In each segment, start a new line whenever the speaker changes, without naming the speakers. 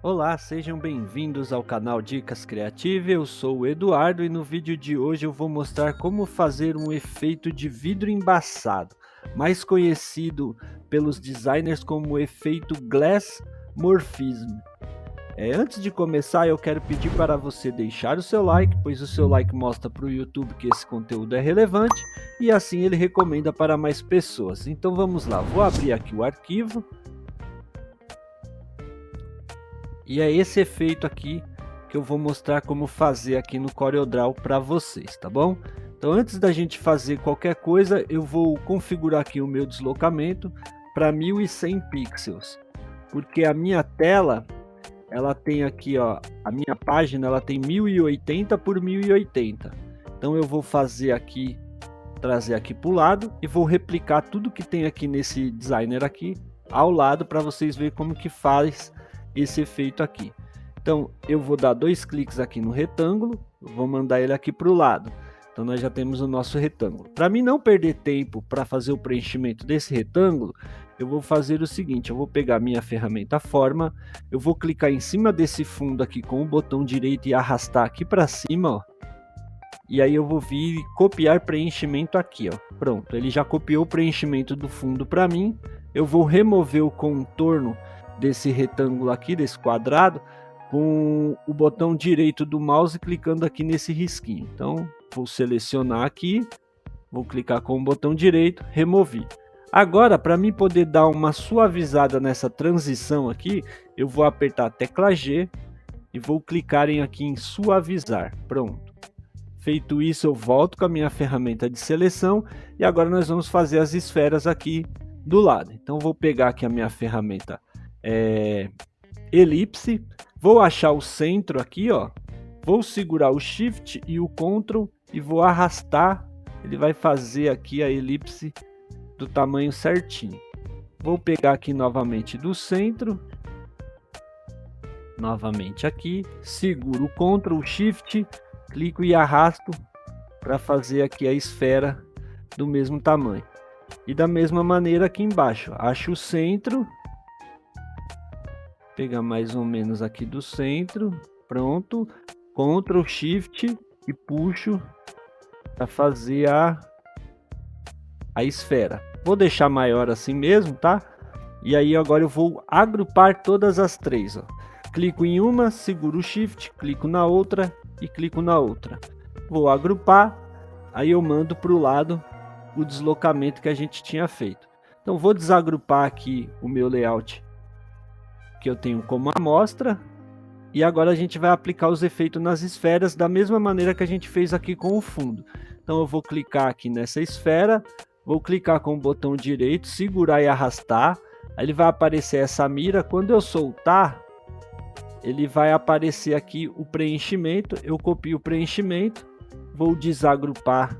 Olá, sejam bem-vindos ao canal Dicas Creative. Eu sou o Eduardo e no vídeo de hoje eu vou mostrar como fazer um efeito de vidro embaçado, mais conhecido pelos designers como o efeito Glass Morphism. Antes de começar, eu quero pedir para você deixar o seu like, pois o seu like mostra para o YouTube que esse conteúdo é relevante e assim ele recomenda para mais pessoas. Então vamos lá, vou abrir aqui o arquivo. E é esse efeito aqui que eu vou mostrar como fazer aqui no CorelDRAW para vocês, tá bom? Então antes da gente fazer qualquer coisa, eu vou configurar aqui o meu deslocamento para 1100 pixels. Porque a minha tela, ela tem aqui, ó, a minha página, ela tem 1080 por 1080. Então eu vou fazer aqui, trazer aqui para o lado e vou replicar tudo que tem aqui nesse designer aqui ao lado para vocês verem como que faz esse efeito aqui. Então eu vou dar dois cliques aqui no retângulo, vou mandar ele aqui para o lado. Então nós já temos o nosso retângulo. Para mim não perder tempo para fazer o preenchimento desse retângulo, eu vou fazer o seguinte: eu vou pegar minha ferramenta forma, eu vou clicar em cima desse fundo aqui com o botão direito e arrastar aqui para cima, ó. E aí eu vou vir e copiar preenchimento aqui, ó. Pronto, ele já copiou o preenchimento do fundo para mim. Eu vou remover o contorno desse retângulo aqui, desse quadrado, com o botão direito do mouse clicando aqui nesse risquinho. Então vou selecionar aqui, vou clicar com o botão direito, remover. Agora, para mim poder dar uma suavizada nessa transição aqui, eu vou apertar a tecla G e vou clicar aqui em suavizar. Pronto. Feito isso, eu volto com a minha ferramenta de seleção e agora nós vamos fazer as esferas aqui do lado. Então vou pegar aqui a minha ferramenta elipse, vou achar o centro aqui, ó, vou segurar o Shift e o Ctrl e vou arrastar, ele vai fazer aqui a elipse do tamanho certinho. Vou pegar aqui novamente do centro, novamente aqui, seguro o Ctrl, Shift, clico e arrasto para fazer aqui a esfera do mesmo tamanho. E da mesma maneira aqui embaixo, acho o centro, pegar mais ou menos aqui do centro, pronto, Ctrl Shift e puxo para fazer a esfera. Vou deixar maior assim mesmo, tá? E aí agora eu vou agrupar todas as três, ó. Clico em uma, seguro o Shift, clico na outra e clico na outra. Vou agrupar, aí eu mando para o lado o deslocamento que a gente tinha feito. Então vou desagrupar aqui o meu layout que eu tenho como amostra. E agora a gente vai aplicar os efeitos nas esferas da mesma maneira que a gente fez aqui com o fundo. Então eu vou clicar aqui nessa esfera, vou clicar com o botão direito, segurar e arrastar. Aí ele vai aparecer essa mira, quando eu soltar, ele vai aparecer aqui o preenchimento. Eu copio o preenchimento, vou desagrupar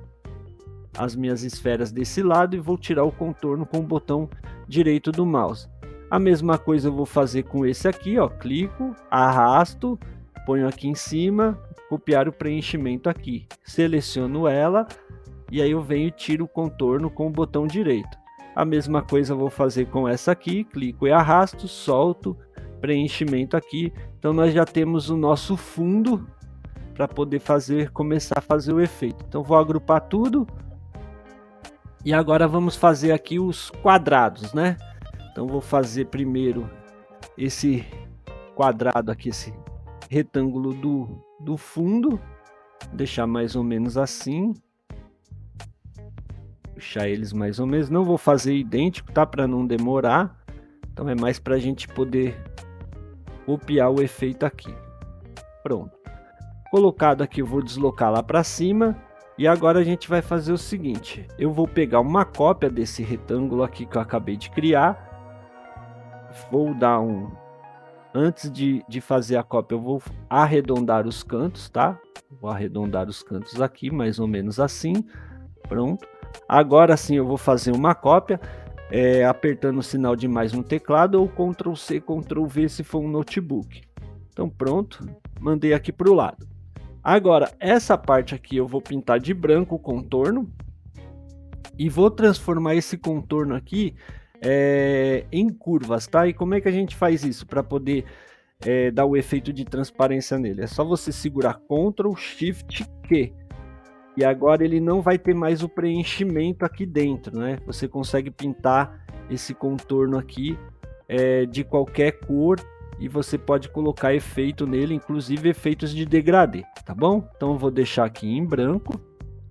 as minhas esferas desse lado e vou tirar o contorno com o botão direito do mouse. A mesma coisa eu vou fazer com esse aqui, ó, clico, arrasto, ponho aqui em cima, copiar o preenchimento aqui, seleciono ela e aí eu venho e tiro o contorno com o botão direito. A mesma coisa eu vou fazer com essa aqui, clico e arrasto, solto, preenchimento aqui. Então nós já temos o nosso fundo para poder começar a fazer o efeito. Então vou agrupar tudo e agora vamos fazer aqui os quadrados, né? Então vou fazer primeiro esse quadrado aqui, esse retângulo do fundo, deixar mais ou menos assim, puxar eles mais ou menos, não vou fazer idêntico, tá? Para não demorar, então é mais para a gente poder copiar o efeito aqui. Pronto, colocado aqui eu vou deslocar lá para cima e agora a gente vai fazer o seguinte: eu vou pegar uma cópia desse retângulo aqui que eu acabei de criar. Vou dar antes de fazer a cópia, eu vou arredondar os cantos, tá? Vou arredondar os cantos aqui, mais ou menos assim. Pronto. Agora sim eu vou fazer uma cópia, apertando o sinal de mais no teclado ou Ctrl C, Ctrl V se for um notebook. Então pronto, mandei aqui para o lado. Agora, essa parte aqui eu vou pintar de branco o contorno e vou transformar esse contorno aqui em curvas, tá? E como é que a gente faz isso? Para poder dar o efeito de transparência nele. É só você segurar Ctrl Shift Q. E agora ele não vai ter mais o preenchimento aqui dentro, né? Você consegue pintar esse contorno aqui de qualquer cor e você pode colocar efeito nele, inclusive efeitos de degradê, tá bom? Então eu vou deixar aqui em branco.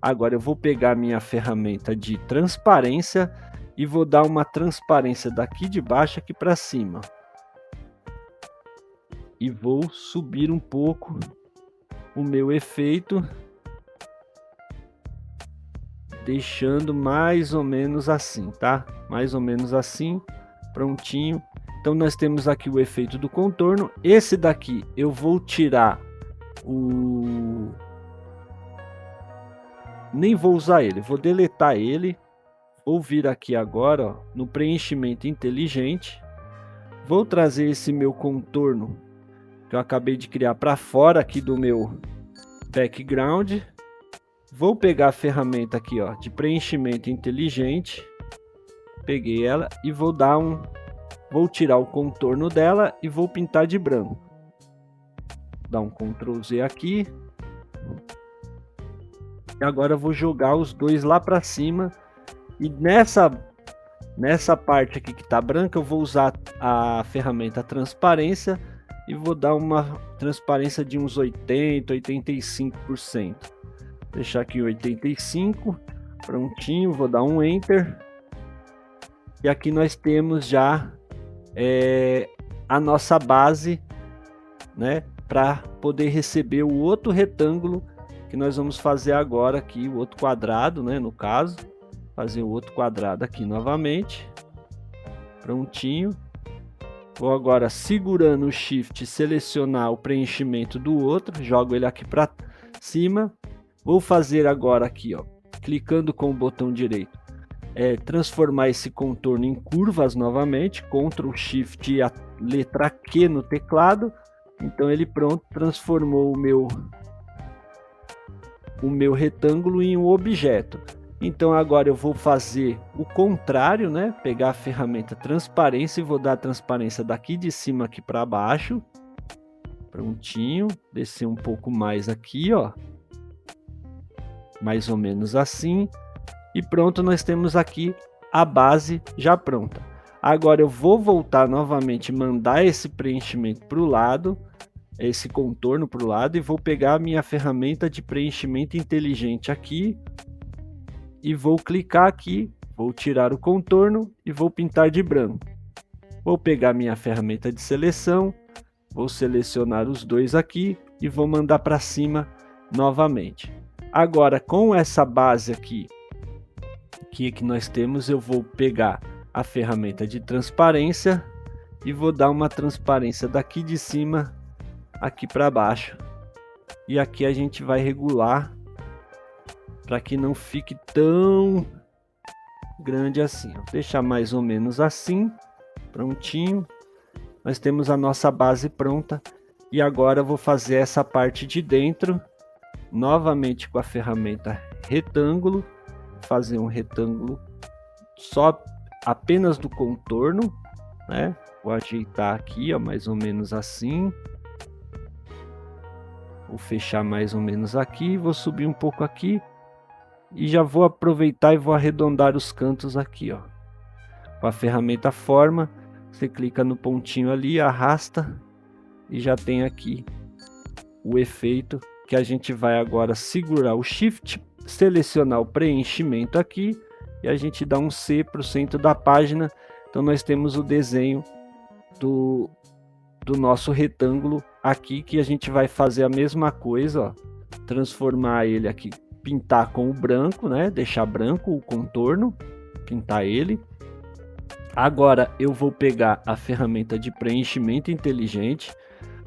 Agora eu vou pegar minha ferramenta de transparência e vou dar uma transparência daqui de baixo aqui para cima. E vou subir um pouco o meu efeito, deixando mais ou menos assim, tá? Mais ou menos assim, prontinho. Então nós temos aqui o efeito do contorno. Esse daqui eu vou tirar nem vou usar ele, vou deletar ele. Vou vir aqui agora, ó, no preenchimento inteligente. Vou trazer esse meu contorno que eu acabei de criar para fora aqui do meu background. Vou pegar a ferramenta aqui, ó, de preenchimento inteligente. Peguei ela e vou vou tirar o contorno dela e vou pintar de branco. Dá um Ctrl Z aqui. E agora eu vou jogar os dois lá para cima. E nessa parte aqui que tá branca, eu vou usar a ferramenta transparência e vou dar uma transparência de uns 80, 85%. Deixar aqui 85, prontinho, vou dar um Enter. E aqui nós temos já a nossa base, né, para poder receber o outro retângulo que nós vamos fazer agora aqui, o outro quadrado, né, no caso. Fazer o outro quadrado aqui novamente. Prontinho. Vou agora segurando o Shift, selecionar o preenchimento do outro, jogo ele aqui para cima. Vou fazer agora aqui, ó, clicando com o botão direito, transformar esse contorno em curvas novamente, Ctrl Shift e a letra Q no teclado. Então ele pronto, transformou o meu retângulo em um objeto. Então agora eu vou fazer o contrário, né? Pegar a ferramenta transparência e vou dar a transparência daqui de cima aqui para baixo. Prontinho, descer um pouco mais aqui, ó. Mais ou menos assim. E pronto, nós temos aqui a base já pronta. Agora eu vou voltar novamente, mandar esse preenchimento para o lado, esse contorno para o lado, e vou pegar a minha ferramenta de preenchimento inteligente aqui. E vou clicar aqui, vou tirar o contorno e vou pintar de branco. Vou pegar minha ferramenta de seleção, vou selecionar os dois aqui e vou mandar para cima novamente. Agora com essa base aqui que nós temos, eu vou pegar a ferramenta de transparência e vou dar uma transparência daqui de cima aqui para baixo. E aqui a gente vai regular para que não fique tão grande assim. Vou deixar mais ou menos assim, prontinho. Nós temos a nossa base pronta e agora eu vou fazer essa parte de dentro novamente com a ferramenta retângulo, fazer um retângulo só apenas do contorno, né? Vou ajeitar aqui, ó, mais ou menos assim. Vou fechar mais ou menos aqui, vou subir um pouco aqui. E já vou aproveitar e vou arredondar os cantos aqui, ó. Com a ferramenta forma, você clica no pontinho ali, arrasta e já tem aqui o efeito que a gente vai agora segurar o Shift, selecionar o preenchimento aqui e a gente dá um C para o centro da página. Então nós temos o desenho do nosso retângulo aqui, que a gente vai fazer a mesma coisa, ó, transformar ele aqui, pintar com o branco, né? Deixar branco o contorno, pintar ele. Agora eu vou pegar a ferramenta de preenchimento inteligente,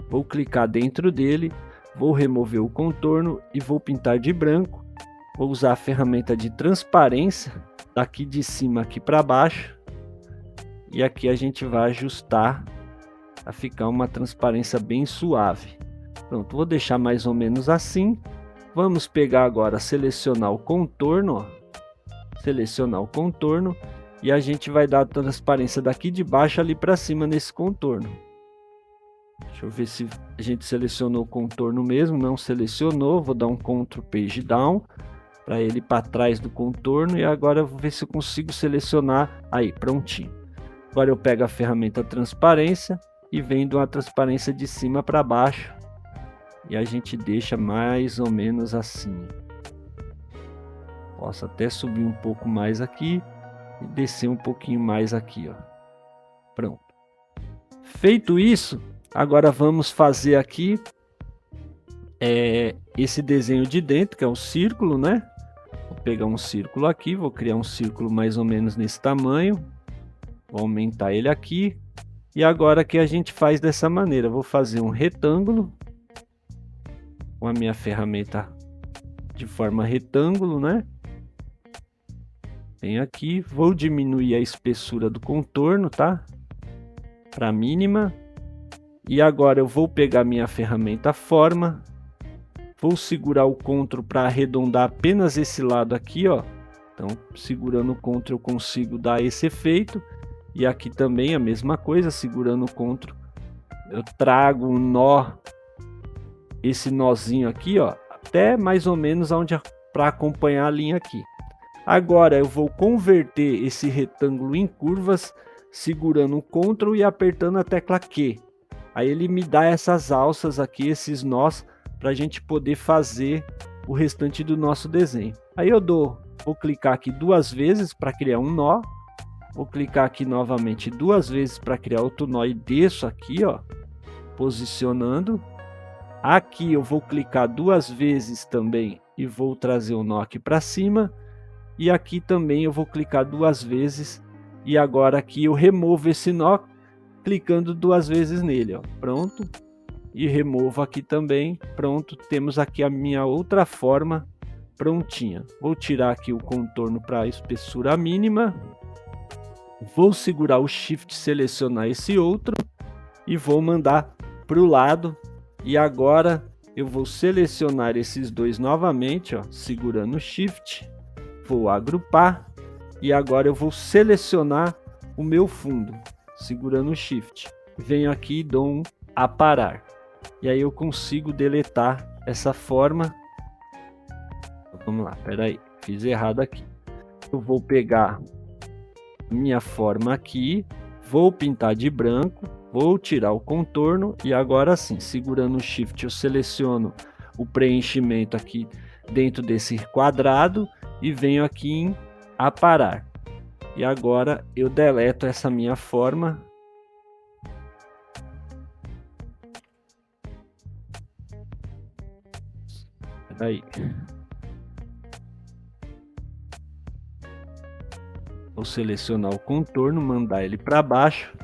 vou clicar dentro dele, vou remover o contorno e vou pintar de branco. Vou usar a ferramenta de transparência daqui de cima aqui para baixo e aqui a gente vai ajustar a ficar uma transparência bem suave. Pronto, vou deixar mais ou menos assim. Vamos pegar agora, selecionar o contorno, ó. Selecionar o contorno e a gente vai dar a transparência daqui de baixo ali para cima nesse contorno. Deixa eu ver se a gente selecionou o contorno mesmo. Não selecionou, vou dar um Ctrl Page Down para ele para trás do contorno, e agora eu vou ver se eu consigo selecionar. Aí, prontinho. Agora eu pego a ferramenta transparência e venho de uma transparência de cima para baixo, e a gente deixa mais ou menos assim. Posso até subir um pouco mais aqui e descer um pouquinho mais aqui, ó. Pronto. Feito isso, agora vamos fazer aqui esse desenho de dentro, que é um círculo, né? Vou pegar um círculo aqui, vou criar um círculo mais ou menos nesse tamanho. Vou aumentar ele aqui. E agora que a gente faz dessa maneira, vou fazer um retângulo com a minha ferramenta de forma retângulo, né? Venho aqui, vou diminuir a espessura do contorno, tá? Para mínima. E agora eu vou pegar minha ferramenta forma, vou segurar o Ctrl para arredondar apenas esse lado aqui, ó. Então, segurando o Ctrl eu consigo dar esse efeito. E aqui também a mesma coisa, segurando o Ctrl eu trago um nó, esse nozinho aqui, ó, até mais ou menos onde para acompanhar a linha aqui. Agora eu vou converter esse retângulo em curvas, segurando o Ctrl e apertando a tecla Q. Aí ele me dá essas alças aqui, esses nós, para a gente poder fazer o restante do nosso desenho. Aí eu vou clicar aqui 2 vezes para criar um nó. Vou clicar aqui novamente 2 vezes para criar outro nó e desço aqui, ó, posicionando. Aqui eu vou clicar 2 vezes também e vou trazer o nó aqui para cima. E aqui também eu vou clicar 2 vezes e agora aqui eu removo esse nó clicando 2 vezes nele, ó. Pronto. E removo aqui também. Pronto, temos aqui a minha outra forma prontinha. Vou tirar aqui o contorno para espessura mínima. Vou segurar o Shift, selecionar esse outro e vou mandar para o lado. E agora eu vou selecionar esses dois novamente, ó, segurando o Shift. Vou agrupar e agora eu vou selecionar o meu fundo, segurando o Shift. Venho aqui e dou um aparar. E aí eu consigo deletar essa forma. Vamos lá, peraí, fiz errado aqui. Eu vou pegar minha forma aqui, vou pintar de branco, vou tirar o contorno e agora sim, segurando o Shift, eu seleciono o preenchimento aqui dentro desse quadrado e venho aqui em aparar. E agora eu deleto essa minha forma. Aí. Vou selecionar o contorno, mandar ele para baixo.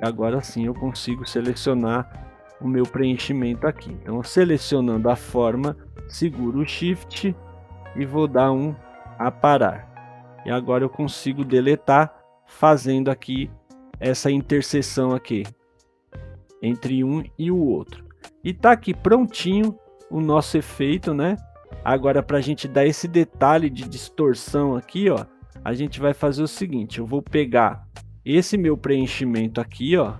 Agora sim eu consigo selecionar o meu preenchimento aqui. Então, selecionando a forma, seguro o Shift e vou dar um aparar. E agora eu consigo deletar, fazendo aqui essa interseção aqui entre um e o outro. E tá aqui prontinho o nosso efeito, né? Agora, para a gente dar esse detalhe de distorção aqui, ó, a gente vai fazer o seguinte: eu vou pegar esse meu preenchimento aqui, ó,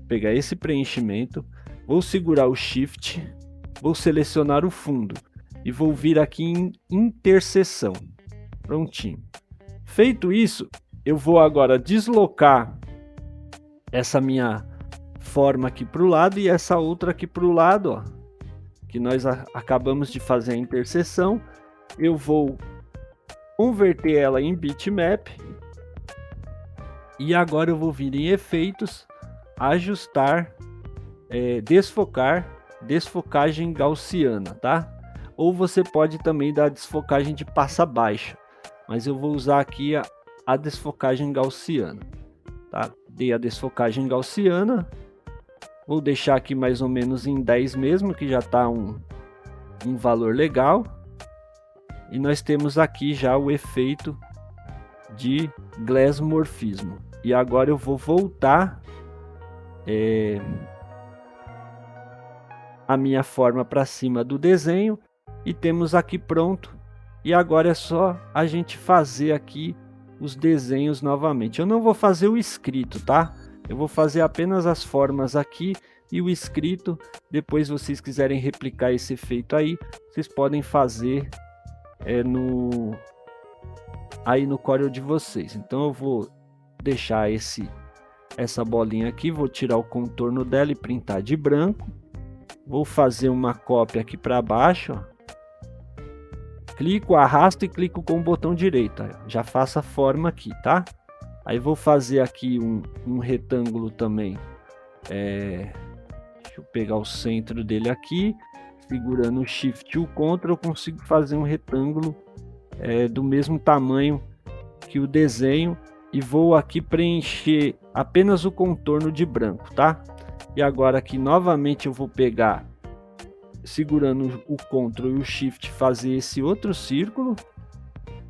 pegar esse preenchimento, vou segurar o Shift, vou selecionar o fundo e vou vir aqui em interseção. Prontinho. Feito isso, eu vou agora deslocar essa minha forma aqui para o lado e essa outra aqui para o lado, ó, que nós acabamos de fazer a interseção. Eu vou converter ela em bitmap e agora eu vou vir em efeitos, ajustar, desfocar, desfocagem gaussiana, tá? Ou você pode também dar desfocagem de passa baixa, mas eu vou usar aqui a desfocagem gaussiana, tá? Dei a desfocagem gaussiana, vou deixar aqui mais ou menos em 10 mesmo, que já está um valor legal. E nós temos aqui já o efeito de glassmorfismo. E agora eu vou voltar a minha forma para cima do desenho. E temos aqui pronto. E agora é só a gente fazer aqui os desenhos novamente. Eu não vou fazer o escrito, tá? Eu vou fazer apenas as formas aqui, E o escrito, depois vocês quiserem replicar esse efeito aí, vocês podem fazer aí no Corel de vocês. Então eu vou deixar essa bolinha aqui, vou tirar o contorno dela e printar de branco. Vou fazer uma cópia aqui para baixo, ó. Clico, arrasto e clico com o botão direito, ó. Já faço a forma aqui, tá? Aí vou fazer aqui um retângulo também. Deixa eu pegar o centro dele aqui, segurando o Shift e o Ctrl, eu consigo fazer um retângulo do mesmo tamanho que o desenho, e vou aqui preencher apenas o contorno de branco, tá? E agora aqui novamente eu vou pegar, segurando o Ctrl e o Shift, fazer esse outro círculo,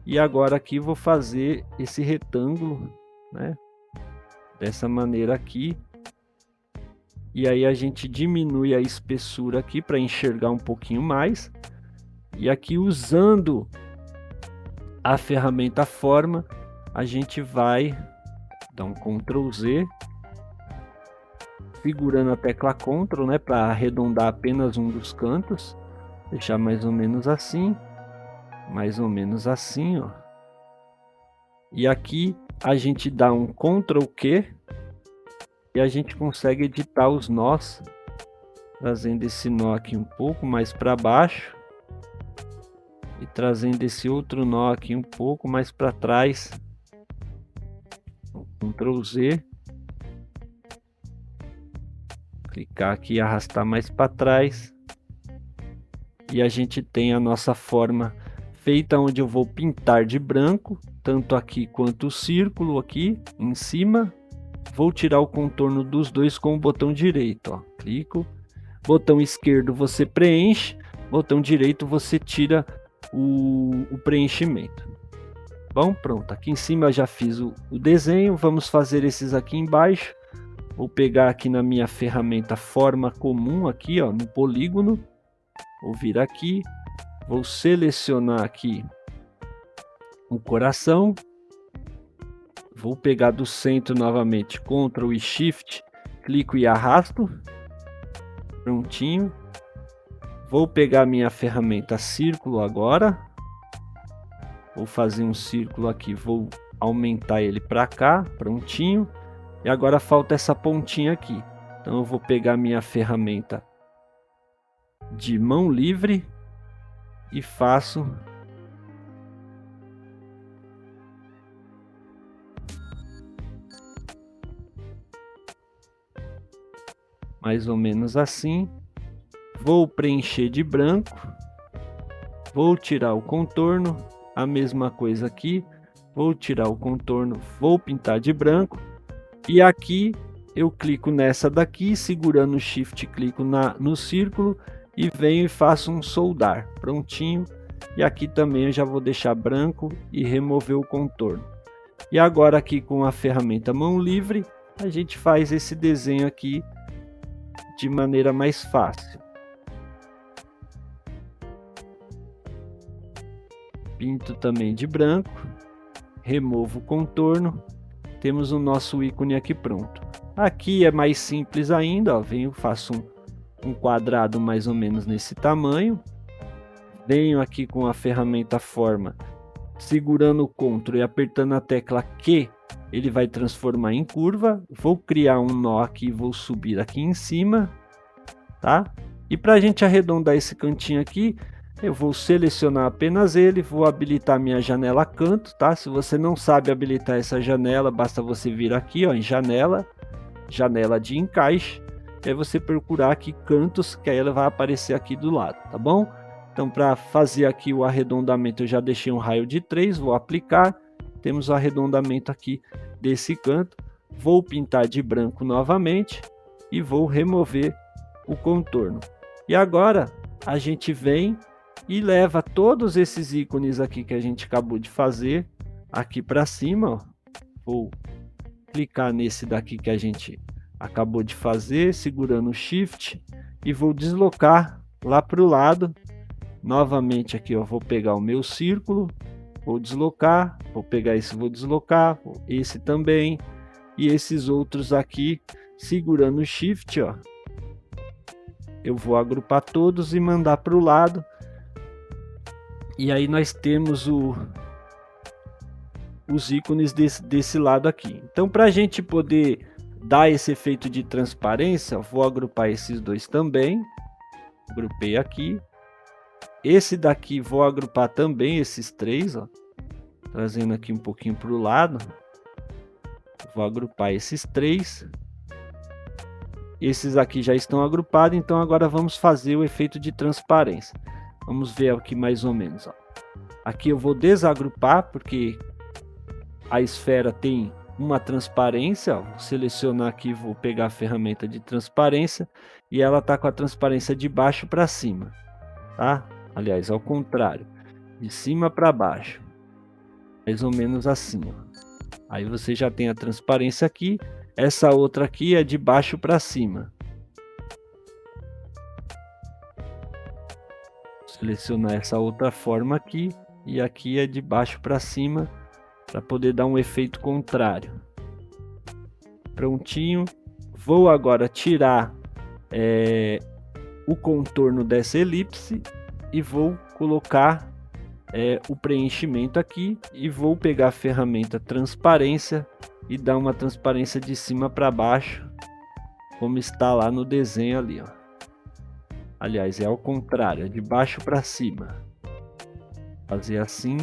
e agora aqui vou fazer esse retângulo, né? Dessa maneira aqui. E aí a gente diminui a espessura aqui para enxergar um pouquinho mais. E aqui, usando a ferramenta forma, a gente vai dar um Ctrl Z, segurando a tecla Ctrl, né, para arredondar apenas um dos cantos, deixar mais ou menos assim, ó. E aqui a gente dá um Ctrl Q e a gente consegue editar os nós, trazendo esse nó aqui um pouco mais para baixo e trazendo esse outro nó aqui um pouco mais para trás. Ctrl Z, clicar aqui e arrastar mais para trás, e a gente tem a nossa forma feita, onde eu vou pintar de branco tanto aqui quanto o círculo aqui em cima. Vou tirar o contorno dos dois com o botão direito, ó. Clico, botão esquerdo você preenche, botão direito você tira o preenchimento. Bom, pronto, aqui em cima eu já fiz o desenho. Vamos fazer esses aqui embaixo. Vou pegar aqui na minha ferramenta forma comum aqui, ó, no polígono. Vou vir aqui, vou selecionar aqui o coração. Vou pegar do centro novamente, Ctrl e Shift, clico e arrasto. Prontinho. Vou pegar minha ferramenta círculo agora. Vou fazer um círculo aqui, vou aumentar ele para cá, prontinho. E agora falta essa pontinha aqui. Então eu vou pegar minha ferramenta de mão livre e faço mais ou menos assim. Vou preencher de branco, vou tirar o contorno, a mesma coisa aqui, vou tirar o contorno, vou pintar de branco, e aqui eu clico nessa daqui, segurando o Shift, clico no círculo e venho e faço um soldar, prontinho. E aqui também eu já vou deixar branco e remover o contorno. E agora aqui com a ferramenta mão livre, a gente faz esse desenho aqui de maneira mais fácil. Pinto também de branco, removo o contorno, temos o nosso ícone aqui pronto. Aqui é mais simples ainda, ó, venho, faço um quadrado mais ou menos nesse tamanho, venho aqui com a ferramenta forma, segurando o Ctrl e apertando a tecla Q, ele vai transformar em curva. Vou criar um nó aqui, vou subir aqui em cima, tá? E para a gente arredondar esse cantinho aqui, eu vou selecionar apenas ele, vou habilitar minha janela canto, tá? Se você não sabe habilitar essa janela, basta você vir aqui, ó, em janela de encaixe, e aí você procurar aqui cantos, que aí ela vai aparecer aqui do lado, tá bom? Então, para fazer aqui o arredondamento, eu já deixei um raio de 3, vou aplicar, temos o arredondamento aqui desse canto, vou pintar de branco novamente e vou remover o contorno. E agora a gente vem e leva todos esses ícones aqui que a gente acabou de fazer aqui para cima, ó. Vou clicar nesse daqui que a gente acabou de fazer, segurando o Shift, e vou deslocar lá para o lado. Novamente aqui, ó, vou pegar o meu círculo, vou deslocar, vou pegar esse, vou deslocar, esse também, e esses outros aqui, segurando o Shift, ó, eu vou agrupar todos e mandar para o lado. E aí nós temos os ícones desse lado aqui. Então, para a gente poder dar esse efeito de transparência, vou agrupar esses dois também. Agrupei aqui. Esse daqui vou agrupar também esses três, ó. Trazendo aqui um pouquinho para o lado. Vou agrupar esses três. Esses aqui já estão agrupados, então agora vamos fazer o efeito de transparência. Vamos ver aqui mais ou menos, ó. Aqui eu vou desagrupar, porque a esfera tem uma transparência, ó. Vou selecionar aqui, vou pegar a ferramenta de transparência, e ela está com a transparência de baixo para cima, tá? Aliás, ao contrário, de cima para baixo, mais ou menos assim, ó. Aí você já tem a transparência aqui, essa outra aqui é de baixo para cima. Vou selecionar essa outra forma aqui, e aqui é de baixo para cima, para poder dar um efeito contrário. Prontinho. Vou agora tirar o contorno dessa elipse e vou colocar o preenchimento aqui, e vou pegar a ferramenta transparência e dar uma transparência de cima para baixo, como está lá no desenho ali, ó. Aliás, é ao contrário, é de baixo para cima. Fazer assim.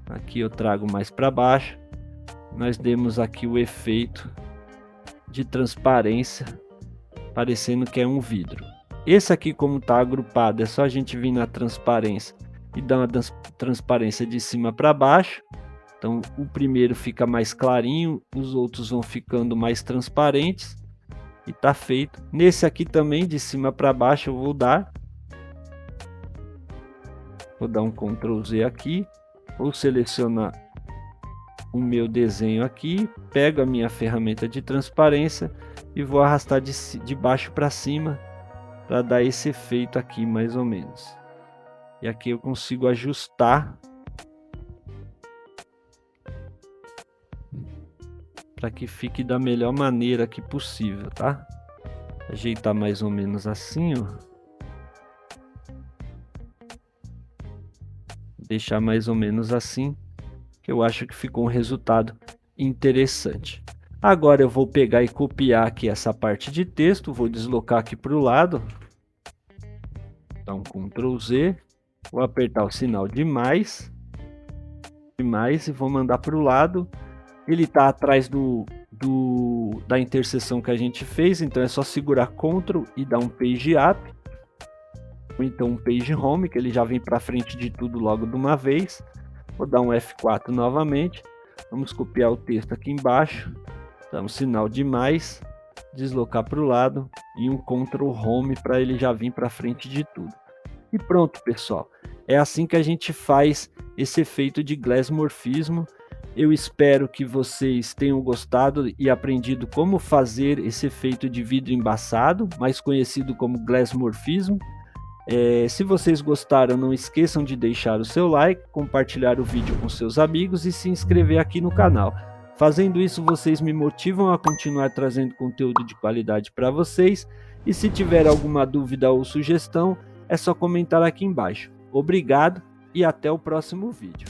Aqui eu trago mais para baixo. Nós demos aqui o efeito de transparência, parecendo que é um vidro. Esse aqui, como está agrupado, é só a gente vir na transparência e dar uma transparência de cima para baixo. Então o primeiro fica mais clarinho, os outros vão ficando mais transparentes, e tá feito. Nesse aqui também, de cima para baixo, eu vou dar um Ctrl Z aqui, vou selecionar o meu desenho aqui, pego a minha ferramenta de transparência e vou arrastar de baixo para cima para dar esse efeito aqui, mais ou menos. E aqui eu consigo ajustar para que fique da melhor maneira aqui possível, tá? Ajeitar mais ou menos assim, ó. Deixar mais ou menos assim, que eu acho que ficou um resultado interessante. Agora eu vou pegar e copiar aqui essa parte de texto, vou deslocar aqui para o lado, dar um Ctrl Z, vou apertar o sinal de mais e vou mandar para o lado. Ele está atrás da interseção que a gente fez, então é só segurar Ctrl e dar um Page Up, ou então um Page Home, que ele já vem para frente de tudo logo de uma vez. Vou dar um F4 novamente, vamos copiar o texto aqui embaixo, dar um sinal de mais, deslocar para o lado e um Ctrl Home para ele já vir para frente de tudo. E pronto, pessoal, é assim que a gente faz esse efeito de glassmorfismo. Eu espero que vocês tenham gostado e aprendido como fazer esse efeito de vidro embaçado, mais conhecido como glassmorfismo. Se vocês gostaram, não esqueçam de deixar o seu like, compartilhar o vídeo com seus amigos e se inscrever aqui no canal. Fazendo isso, vocês me motivam a continuar trazendo conteúdo de qualidade para vocês. E se tiver alguma dúvida ou sugestão, é só comentar aqui embaixo. Obrigado e até o próximo vídeo.